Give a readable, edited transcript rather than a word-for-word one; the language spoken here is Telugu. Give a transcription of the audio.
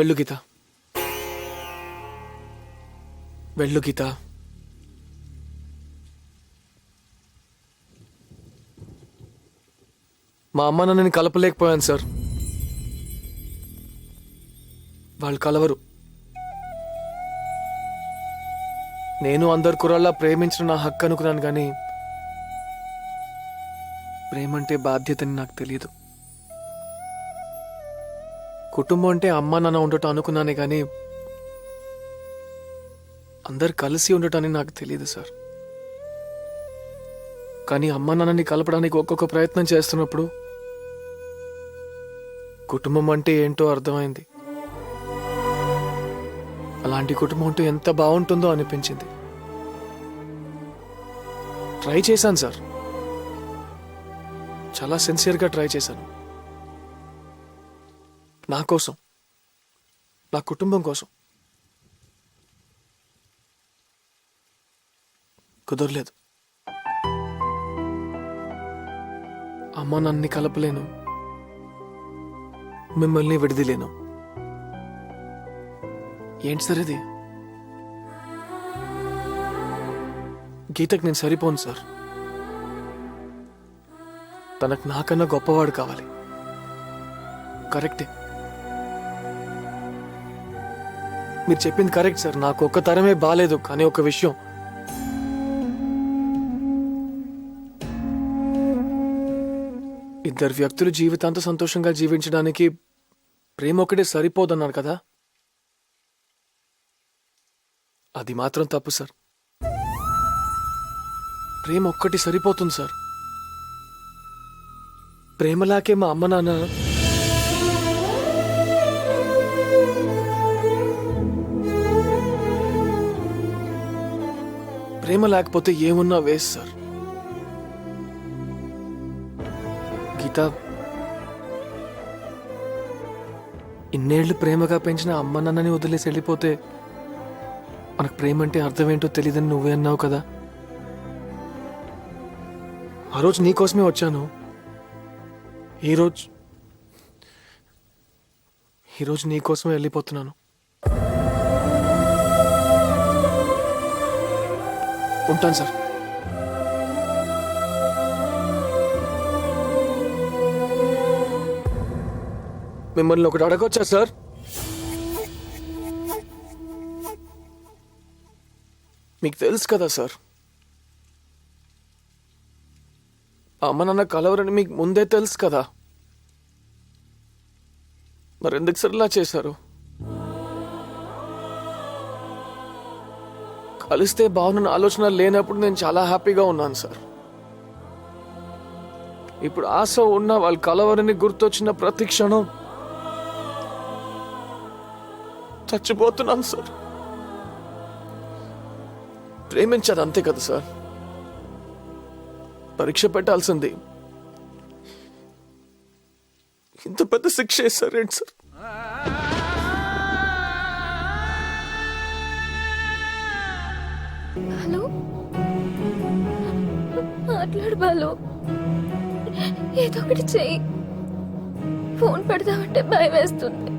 వెళ్ళు గీత, వెళ్ళు గీత. మా అమ్మ నన్ను కలపలేకపోయాను సార్. వాళ్ళు కలవరు. నేను అందరు కుర్రాళ్ళ ప్రేమించిన నా హక్కు అనుకున్నాను, కానీ ప్రేమంటే బాధ్యతని నాకు తెలియదు. కుటుంబం అంటే అమ్మ నాన్న ఉండటం అనుకున్నానే, కానీ అందరు కలిసి ఉండటాన్ని నాకు తెలియదు సార్. కానీ అమ్మ నాన్నని కలపడానికి ఒక్కొక్క ప్రయత్నం చేస్తున్నప్పుడు కుటుంబం అంటే ఏంటో అర్థమైంది. అలాంటి కుటుంబం ఉంటే ఎంత బాగుంటుందో అనిపించింది. ట్రై చేశాను సార్, చాలా సిన్సియర్గా ట్రై చేశాను. నా కోసం, నా కుటుంబం కోసం. కుదరలేదు. అమ్మ నన్ను కలపలేను, మిమ్మల్ని విడదలేను. ఏంటి సార్ ఇది? గీతకు నేను సరిపోను సార్. తనకు నాకన్నా గొప్పవాడు కావాలి. కరెక్టే, మీరు చెప్పింది కరెక్ట్ సార్. నాకు ఒక్క తరమే బాలేదు, కానీ ఒక విషయం, ఇద్దరు వ్యక్తులు జీవితాంతం సంతోషంగా జీవించడానికి ప్రేమ ఒకటే సరిపోదన్నారు కదా, అది మాత్రం తప్పు సార్. ప్రేమ ఒక్కటి సరిపోతుంది సార్. ప్రేమలాకే మా అమ్మ నాన్న ప్రేమ లేకపోతే ఏమున్నా వేస్ట్ సార్. గీత, ఇన్నేళ్లు ప్రేమగా పెంచిన అమ్మ నాన్నని వదిలేసి వెళ్ళిపోతే మనకు ప్రేమ అంటే అర్థం ఏంటో తెలియదని నువ్వే అన్నావు కదా. ఆ రోజు నీకోసమే వచ్చాను. ఈరోజు నీకోసమే వెళ్ళిపోతున్నాను. ఉంటాను సార్. మిమ్మల్ని ఒకటి అడగొచ్చా సార్? మీకు తెలుసు కదా సార్, అమ్మ నాన్న కలవరని మీకు ముందే తెలుసు కదా, మరెందుకు సార్ ఇలా చేశారు? కలిస్తే బాగున్న ఆలోచన లేనప్పుడు నేను చాలా హ్యాపీగా ఉన్నాను సార్. ఇప్పుడు ఆశ ఉన్న వాళ్ళు కలవరని గుర్తొచ్చిన ప్రతి క్షణం చచ్చిపోతున్నాను సార్. ప్రేమించారు అంతే కదా సార్, పరీక్ష పెట్టాల్సింది. ఇంత పెద్ద శిక్ష వేస్తారేంటి సార్? హలో, మాట్లాడు బాలు. ఏదో ఒకటి చెయ్యి. ఫోన్ పెడదామంటే భయం వేస్తుంది.